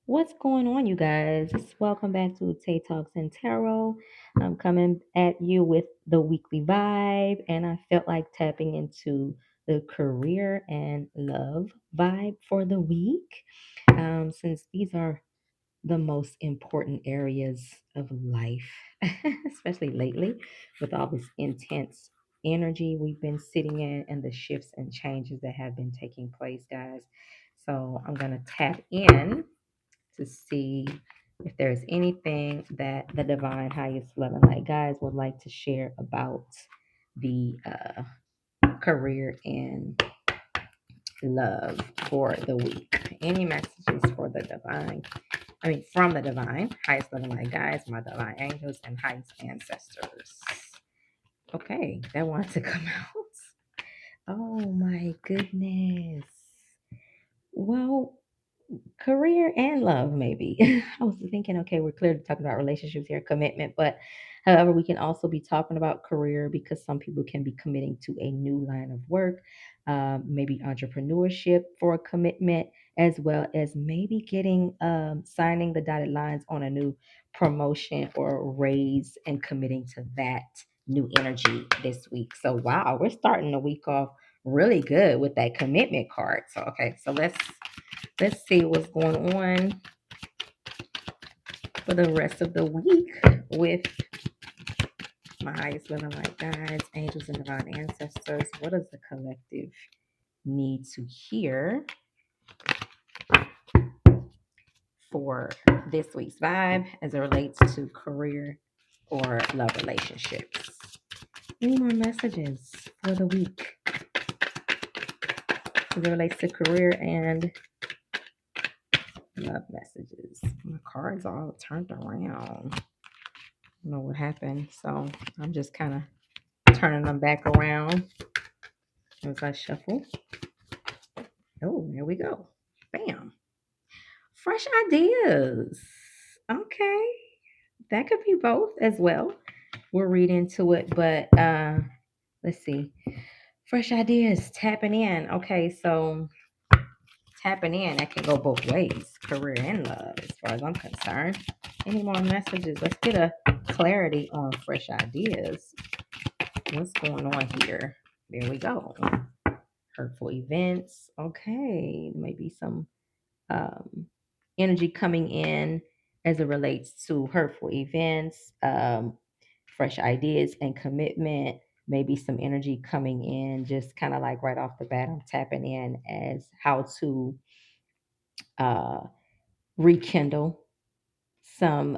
What's going on, you guys? Welcome back to Tay Talks and Tarot. I'm coming at you with the weekly vibe, and I felt like tapping into the career and love vibe for the week. Since these are the most important areas of life, especially lately, with all this intense energy we've been sitting in and the shifts and changes that have been taking place, guys. So I'm going to tap in to see if there's anything that the divine highest loving light guys would like to share about the career and love for the week. Any messages for the divine? From the divine highest loving light guys, my divine angels, and highest ancestors. Okay, that wants to come out. Oh my goodness. Well, career and love, maybe. I was thinking, okay, we're clearly talking about relationships here, commitment, but however, we can also be talking about career because some people can be committing to a new line of work, maybe entrepreneurship for a commitment, as well as maybe getting signing the dotted lines on a new promotion or raise and committing to that new energy this week. So, wow, we're starting the week off really good with that commitment card. So, okay, so let's see what's going on for the rest of the week with my highest living light guides, angels, and divine ancestors. What does the collective need to hear for this week's vibe as it relates to career or love relationships? Any more messages for the week as it relates to career and love messages? My cards are all turned around. I don't know what happened, so I'm just kind of turning them back around as I shuffle. Oh, there we go. Bam. Fresh ideas. Okay. That could be both as well. We'll read into it, but let's see. Fresh ideas, tapping in. Okay, so tapping in, that can go both ways, career and love, as far as I'm concerned. Any more messages? Let's get a clarity on fresh ideas. What's going on here? There we go. Hurtful events. Okay, maybe some um, energy coming in as it relates to hurtful events, fresh ideas and commitment. Maybe some energy coming in, just kind of like right off the bat, I'm tapping in as how to uh, rekindle some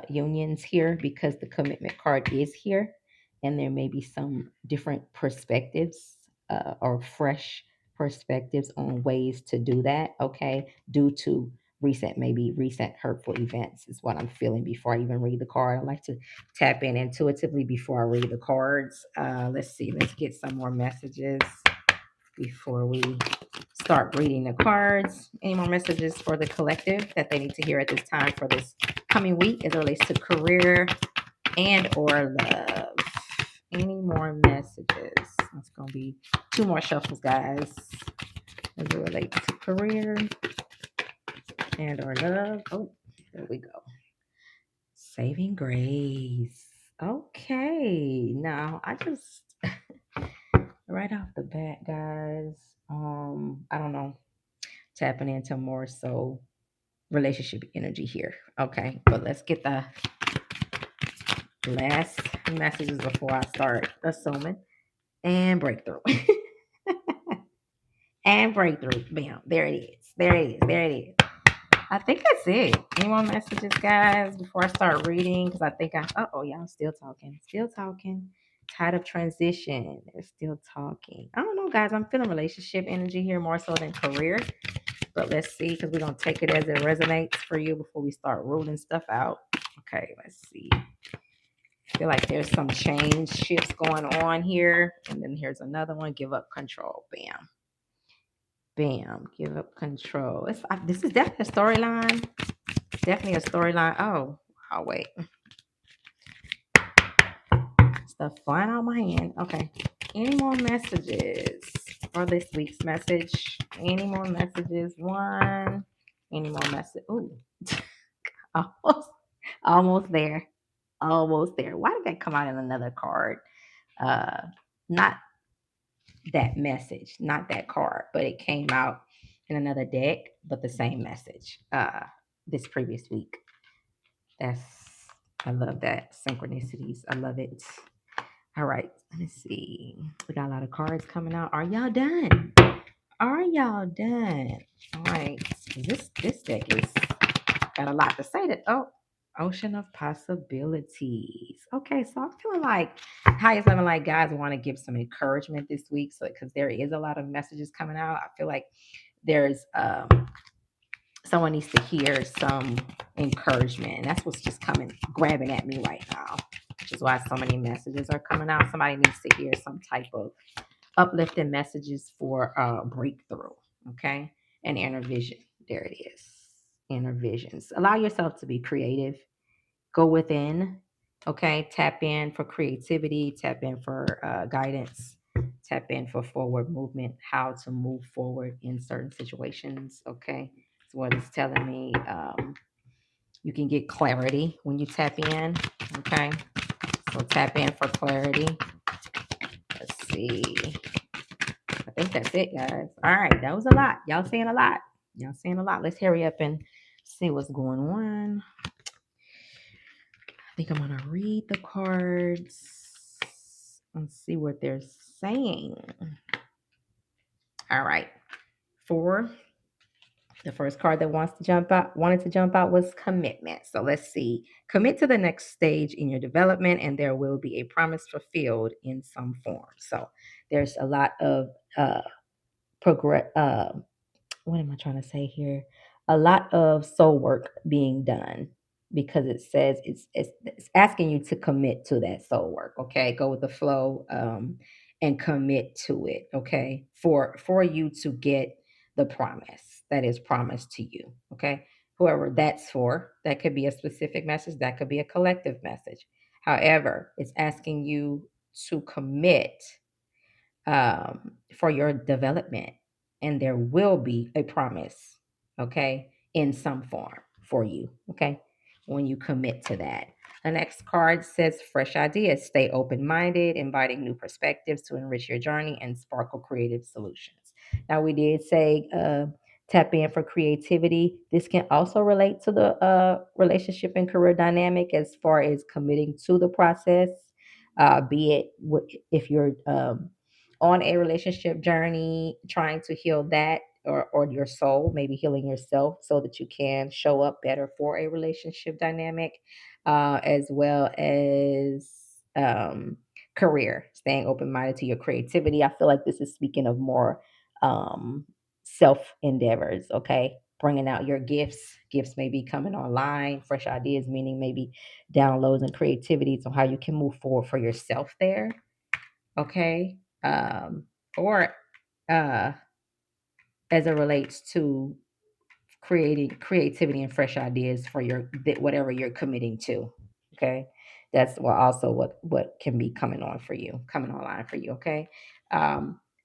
unions here because the commitment card is here, and there may be some different perspectives or fresh perspectives on ways to do that. Okay, due to recent hurtful events is what I'm feeling before I even read the card. I like to tap in intuitively before I read the cards. Let's see. Let's get some more messages before we start reading the cards. Any more messages for the collective that they need to hear at this time for this coming week as it relates to career and or love? Any more messages? It's going to be two more shuffles, guys, as it relates to career and or love. Oh, there we go. Saving grace. Okay. Now, I just right off the bat, guys, I don't know, tapping into more so relationship energy here. Okay, but let's get the last messages before I start assuming. And breakthrough. And breakthrough. Bam. There it is. There it is. There it is. I think that's it. Any more messages, guys, before I start reading? Because I think y'all still talking. Still talking. Tide of transition. They're still talking. I don't know, guys. I'm feeling relationship energy here more so than career. But let's see, because we're going to take it as it resonates for you before we start ruling stuff out. Okay, let's see. I feel like there's some change shifts going on here. And then here's another one. Give up control. Bam. Bam. Give up control. This is definitely a storyline. Definitely a storyline. Oh, I'll wait. Stuff flying out my hand. Okay. Any more messages for this week's message? Any more messages? One. Any more message? Ooh, Almost, almost there. Almost there. Why did that come out in another card? Uh, not that message, not that card, but it came out in another deck, but the same message. This previous week. That's I love that synchronicities. I love it. All right, let me see. We got a lot of cards coming out. Are y'all done? Are y'all done? All right. This deck is got a lot to say. That ocean of possibilities. Okay, so I'm feeling like highest level, like guys want to give some encouragement this week. So because there is a lot of messages coming out, I feel like there's someone needs to hear some encouragement. And that's what's just coming, grabbing at me right now, which is why so many messages are coming out. Somebody needs to hear some type of uplifting messages for breakthrough. Okay. And inner vision. There it is. Inner visions. Allow yourself to be creative. Go within. Okay. Tap in for creativity. Tap in for guidance. Tap in for forward movement, how to move forward in certain situations. Okay. So what it's telling me, you can get clarity when you tap in. Okay. So tap in for clarity. Let's see. I think that's it, guys. All right. That was a lot. Y'all saying a lot. Y'all saying a lot. Let's hurry up and see what's going on. I think I'm going to read the cards and see what they're saying. All right. For the first card that wanted to jump out was commitment. So let's see. Commit to the next stage in your development, and there will be a promise fulfilled in some form. So there's a lot of progress. What am I trying to say here? A lot of soul work being done because it says it's asking you to commit to that soul work. Okay, go with the flow, and commit to it. Okay, for you to get the promise that is promised to you. Okay, whoever that's for, that could be a specific message, that could be a collective message. However, it's asking you to commit for your development, and there will be a promise, okay, in some form for you, okay, when you commit to that. The next card says fresh ideas. Stay open minded, inviting new perspectives to enrich your journey and sparkle creative solutions. Now, we did say tap in for creativity. This can also relate to the relationship and career dynamic as far as committing to the process, be it if you're on a relationship journey, trying to heal that, or your soul, maybe healing yourself so that you can show up better for a relationship dynamic, as well as career, staying open minded to your creativity. I feel like this is speaking of more self endeavors, okay? Bringing out your gifts. Gifts may be coming online, fresh ideas, meaning maybe downloads and creativity on how you can move forward for yourself there, okay? Or uh, as it relates to creating creativity and fresh ideas for your whatever you're committing to. Okay, that's what can be coming online for you. Okay,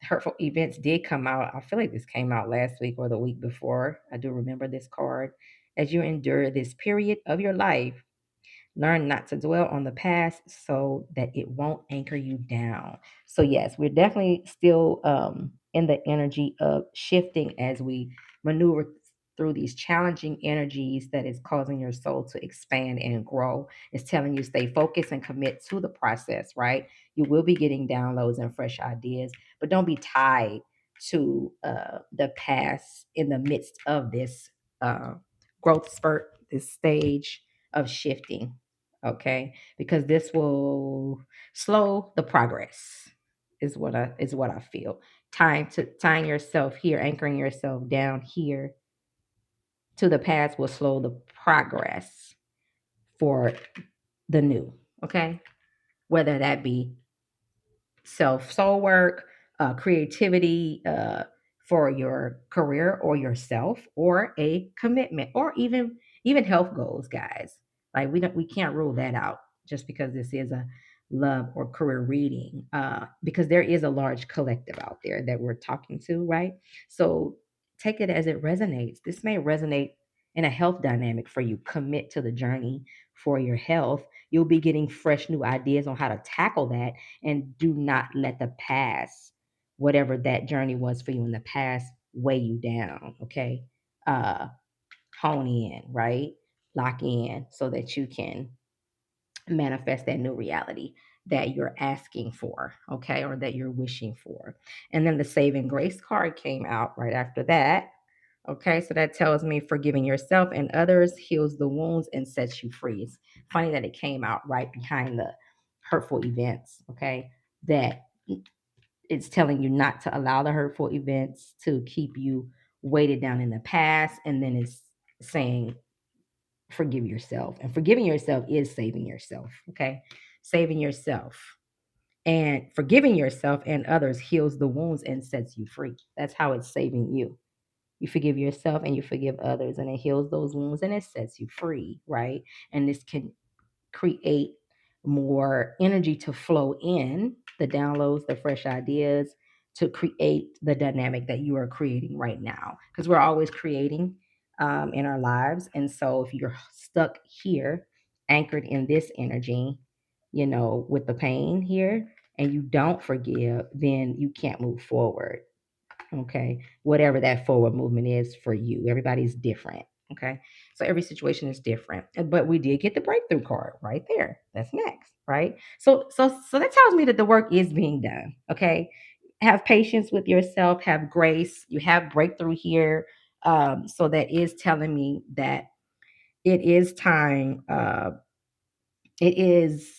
hurtful events did come out. I feel like this came out last week or the week before. I do remember this card. As you endure this period of your life, learn not to dwell on the past so that it won't anchor you down. So, yes, we're definitely still in the energy of shifting as we maneuver through these challenging energies that is causing your soul to expand and grow. It's telling you stay focused and commit to the process, right? You will be getting downloads and fresh ideas, but don't be tied to the past in the midst of this growth spurt, this stage of shifting, okay, because this will slow the progress, is what I feel. Tying yourself here, anchoring yourself down here to the past will slow the progress for the new, okay, whether that be self soul work, creativity, for your career or yourself, or a commitment, or even health goals, guys. Like we can't rule that out just because this is a love or career reading, because there is a large collective out there that we're talking to, right? So take it as it resonates. This may resonate in a health dynamic for you. Commit to the journey for your health. You'll be getting fresh new ideas on how to tackle that, and do not let the past, whatever that journey was for you in the past, weigh you down. Okay. Uh Hone in, right? Lock in so that you can manifest that new reality that you're asking for, okay, or that you're wishing for. And then the saving grace card came out right after that. Okay, so that tells me forgiving yourself and others heals the wounds and sets you free. It's funny that it came out right behind the hurtful events, okay? That it's telling you not to allow the hurtful events to keep you weighted down in the past. And then it's saying forgive yourself. And forgiving yourself is saving yourself, okay? Saving yourself and forgiving yourself and others heals the wounds and sets you free. That's how it's saving you. You forgive yourself and you forgive others, and it heals those wounds and it sets you free, right? And this can create more energy to flow in, the downloads, the fresh ideas, to create the dynamic that you are creating right now. Because we're always creating in our lives. And so if you're stuck here, anchored in this energy, with the pain here, and you don't forgive, then you can't move forward. Okay. Whatever that forward movement is for you, everybody's different. Okay. So every situation is different. But we did get the breakthrough card right there. That's next. Right. So that tells me that the work is being done. Okay. Have patience with yourself, have grace. You have breakthrough here. So that is telling me that it is time. It is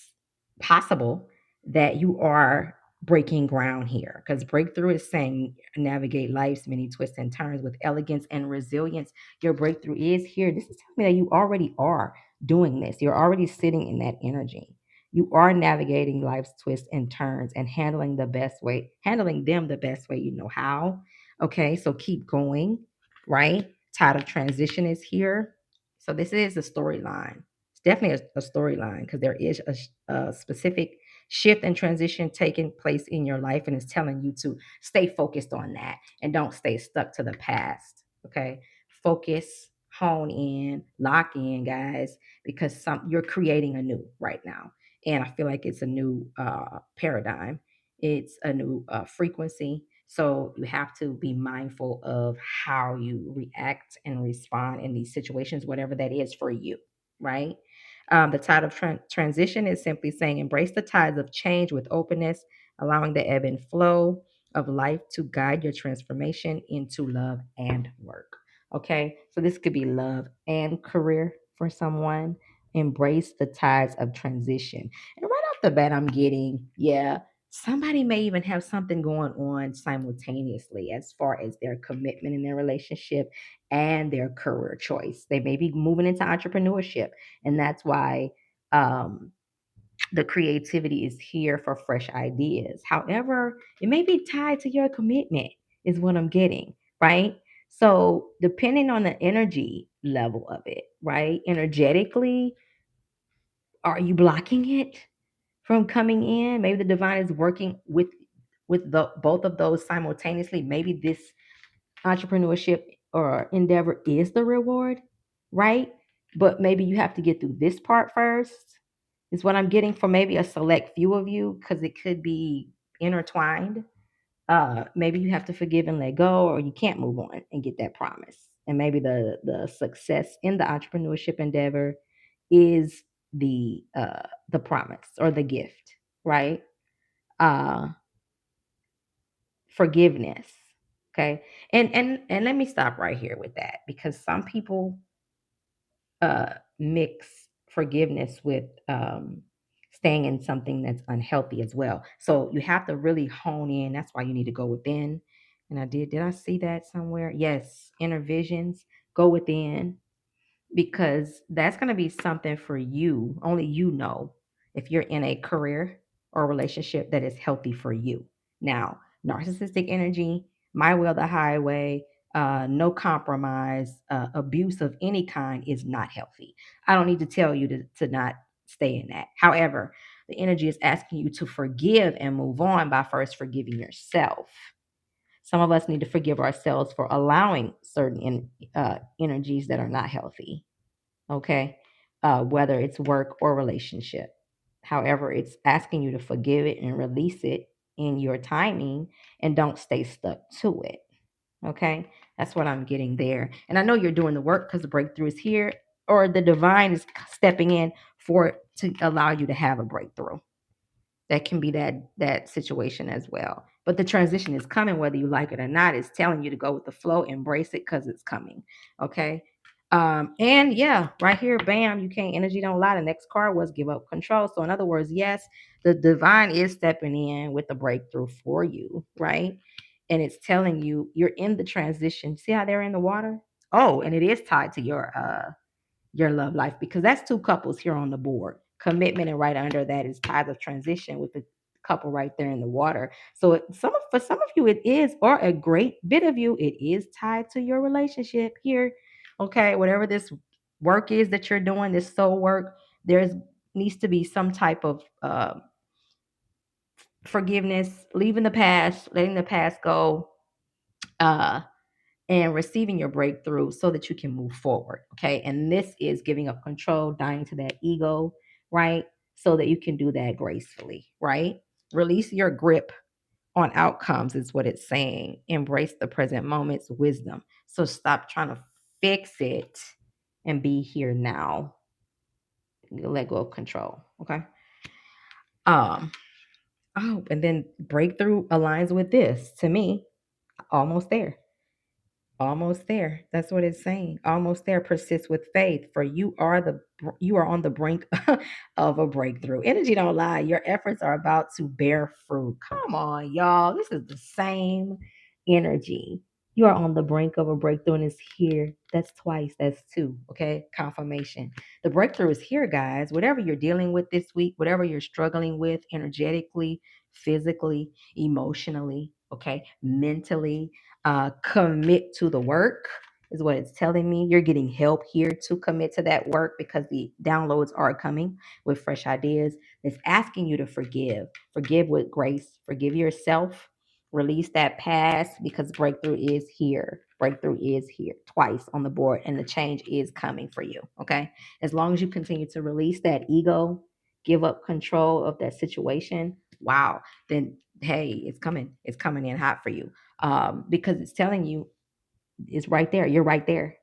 possible that you are breaking ground here, because breakthrough is saying navigate life's many twists and turns with elegance and resilience. Your breakthrough is here. This is telling me that you already are doing this. You're already sitting in that energy. You are navigating life's twists and turns and handling them the best way you know how. Okay, so keep going, right? Tide of transition is here. So this is a storyline. It's definitely a storyline, because there is a specific shift and transition taking place in your life, and it's telling you to stay focused on that and don't stay stuck to the past. Okay, focus, hone in, lock in, guys, because you're creating a new right now, and I feel like it's a new paradigm. It's a new frequency. So you have to be mindful of how you react and respond in these situations, whatever that is for you, right? The tide of transition is simply saying embrace the tides of change with openness, allowing the ebb and flow of life to guide your transformation into love and work. Okay, so this could be love and career for someone. Embrace the tides of transition. And right off the bat, I'm getting, yeah, somebody may even have something going on simultaneously as far as their commitment in their relationship and their career choice. They may be moving into entrepreneurship, and that's why um, the creativity is here for fresh ideas. However, it may be tied to your commitment, is what I'm getting, right? So, depending on the energy level of it, right? Energetically, are you blocking it from coming in? Maybe the divine is working with the both of those simultaneously. Maybe this entrepreneurship or endeavor is the reward, right? But maybe you have to get through this part first, is what I'm getting for maybe a select few of you, because it could be intertwined. Maybe you have to forgive and let go, or you can't move on and get that promise. And maybe the success in the entrepreneurship endeavor is the promise or the gift, right? Uh, Forgiveness. Okay. And let me stop right here with that, because some people mix forgiveness with staying in something that's unhealthy as well. So you have to really hone in. That's why you need to go within. And did I see that somewhere? Yes, inner visions, go within, because that's going to be something for you. Only you know if you're in a career or relationship that is healthy for you. Now, narcissistic energy, my way or the highway, no compromise, abuse of any kind is not healthy. I don't need to tell you to not stay in that. However, the energy is asking you to forgive and move on by first forgiving yourself. Some of us need to forgive ourselves for allowing certain energies that are not healthy. Okay. Whether it's work or relationship. However, it's asking you to forgive it and release it in your timing and don't stay stuck to it. Okay. That's what I'm getting there. And I know you're doing the work because the breakthrough is here, or the divine is stepping in for to allow you to have a breakthrough. That can be that situation as well. But the transition is coming whether you like it or not. It's telling you to go with the flow, embrace it because it's coming. Okay. And yeah, right here, bam, you can't energy don't lie. The next card was give up control. So in other words, yes, the divine is stepping in with the breakthrough for you, right? And it's telling you you're in the transition. See how they're in the water? Oh, and it is tied to your love life because that's two couples here on the board. Commitment, and right under that is tides of transition with the couple right there in the water. So for some of you it is, or a great bit of you, it is tied to your relationship here. Okay, whatever this work is that you're doing, this soul work, there's needs to be some type of forgiveness, leaving the past, letting the past go, uh, and receiving your breakthrough so that you can move forward. Okay. And this is giving up control, dying to that ego, right? So that you can do that gracefully, right? Release your grip on outcomes, is what it's saying. Embrace the present moment's wisdom. So stop trying to fix it and be here now. Let go of control. Okay. Um, oh, and then breakthrough aligns with this to me. Almost there. Almost there. That's what it's saying. Almost there. Persist with faith, for you are on the brink of a breakthrough. Energy don't lie. Your efforts are about to bear fruit. Come on, y'all. This is the same energy. You are on the brink of a breakthrough and it's here. That's twice. That's two. Okay. Confirmation. The breakthrough is here, guys. Whatever you're dealing with this week, whatever you're struggling with energetically, physically, emotionally, okay, mentally, commit to the work is what it's telling me. You're getting help here to commit to that work because the downloads are coming with fresh ideas. It's asking you to forgive with grace, forgive yourself, release that past because breakthrough is here twice on the board, and the change is coming for you. Okay, as long as you continue to release that ego, give up control of that situation, wow, then hey, it's coming in hot for you, because it's telling you it's right there. You're right there.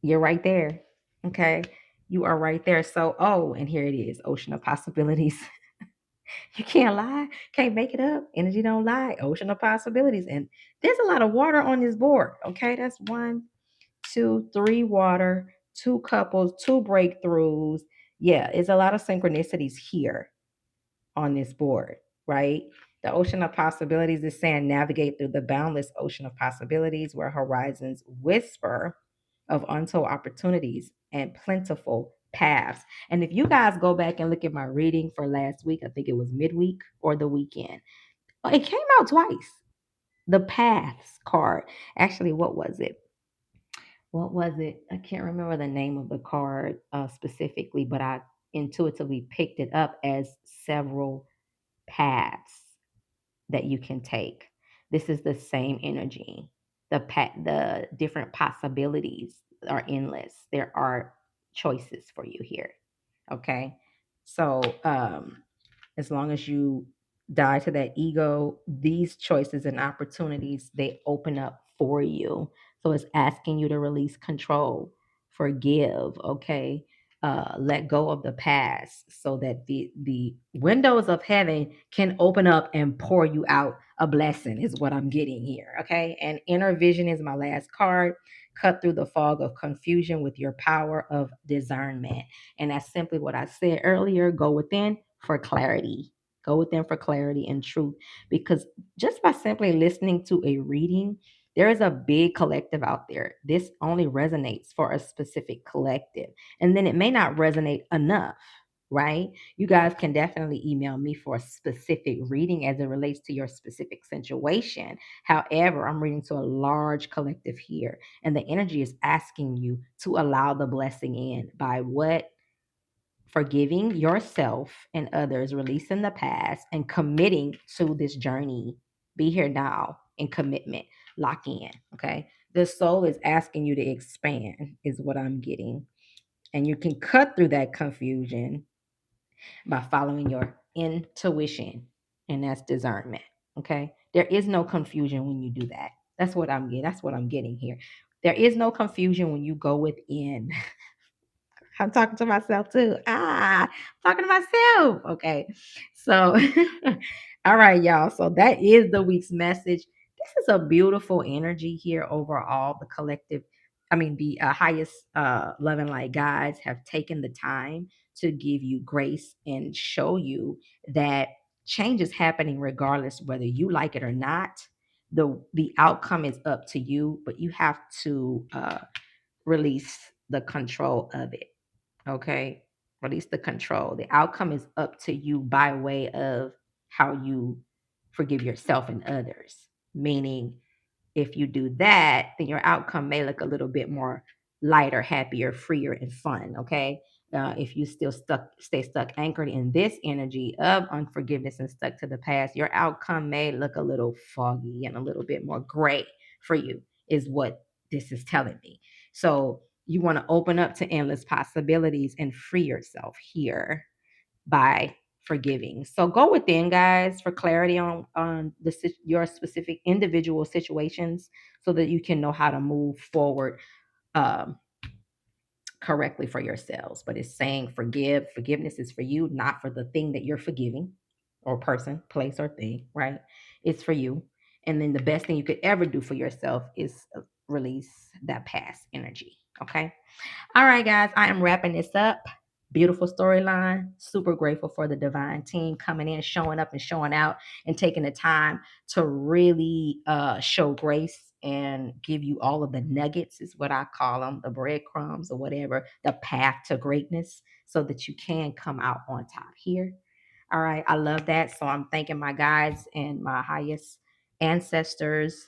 You're right there. Okay. You are right there. So, oh, and here it is, ocean of possibilities. You can't lie, can't make it up. Energy don't lie. Ocean of possibilities. And there's a lot of water on this board. Okay. That's 1, 2, 3 water, two couples, two breakthroughs. Yeah, it's a lot of synchronicities here on this board, right? The ocean of possibilities is saying navigate through the boundless ocean of possibilities where horizons whisper of untold opportunities and plentiful paths. And if you guys go back and look at my reading for last week, I think it was midweek or the weekend, it came out twice. The paths card. Actually, what was it? What was it? I can't remember the name of the card specifically, but I intuitively picked it up as several paths that you can take. This is the same energy. The different possibilities are endless. There are choices for you here. Okay. So as long as you die to that ego, these choices and opportunities they open up for you. So it's asking you to release control, forgive, okay? Let go of the past so that the windows of heaven can open up and pour you out a blessing is what I'm getting here. Okay. And inner vision is my last card. Cut through the fog of confusion with your power of discernment. And that's simply what I said earlier. Go within for clarity. Go within for clarity and truth. Because just by simply listening to a reading, there is a big collective out there. This only resonates for a specific collective. And then it may not resonate enough, right? You guys can definitely email me for a specific reading as it relates to your specific situation. However, I'm reading to a large collective here, and the energy is asking you to allow the blessing in by what? Forgiving yourself and others, releasing the past, and committing to this journey. Be here now. and commitment. Lock in. Okay. The soul is asking you to expand, is what I'm getting. And you can cut through that confusion by following your intuition, and that's discernment. Okay. There is no confusion when you do that. That's what I'm getting. That's what I'm getting here. There is no confusion when you go within. I'm talking to myself too. Talking to myself. Okay. So, all right, y'all. So that is the week's message. This is a beautiful energy here overall. The collective, I mean, the highest love and light guides have taken the time to give you grace and show you that change is happening regardless whether you like it or not. The outcome is up to you, but you have to release the control of it. Okay. Release the control. The outcome is up to you by way of how you forgive yourself and others. Meaning, if you do that, then your outcome may look a little bit more lighter, happier, freer, and fun. Okay. If you still stay stuck, anchored in this energy of unforgiveness and stuck to the past, your outcome may look a little foggy and a little bit more gray for you, is what this is telling me. So you want to open up to endless possibilities and free yourself here by forgiving. So go within, guys, for clarity on your specific individual situations, so that you can know how to move forward um, correctly for yourselves. But it's saying forgive. Forgiveness is for you, not for the thing that you're forgiving, or person, place, or thing. Right? It's for you. And then the best thing you could ever do for yourself is release that past energy. Okay. All right, guys, I am wrapping this up. Beautiful storyline. Super grateful for the divine team coming in, showing up, and showing out, and taking the time to really show grace and give you all of the nuggets, is what I call them, the breadcrumbs or whatever, the path to greatness, so that you can come out on top here. All right, I love that. So I'm thanking my guides and my highest ancestors.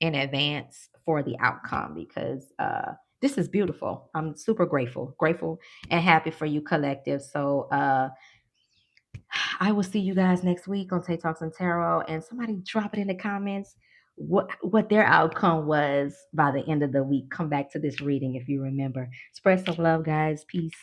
In advance for the outcome, because this is beautiful. I'm super grateful and happy for you, collective. So I will see you guys next week on Tay Talks and Tarot, and somebody drop it in the comments what their outcome was by the end of the week. Come back to this reading if you remember. Spread some love, guys. Peace.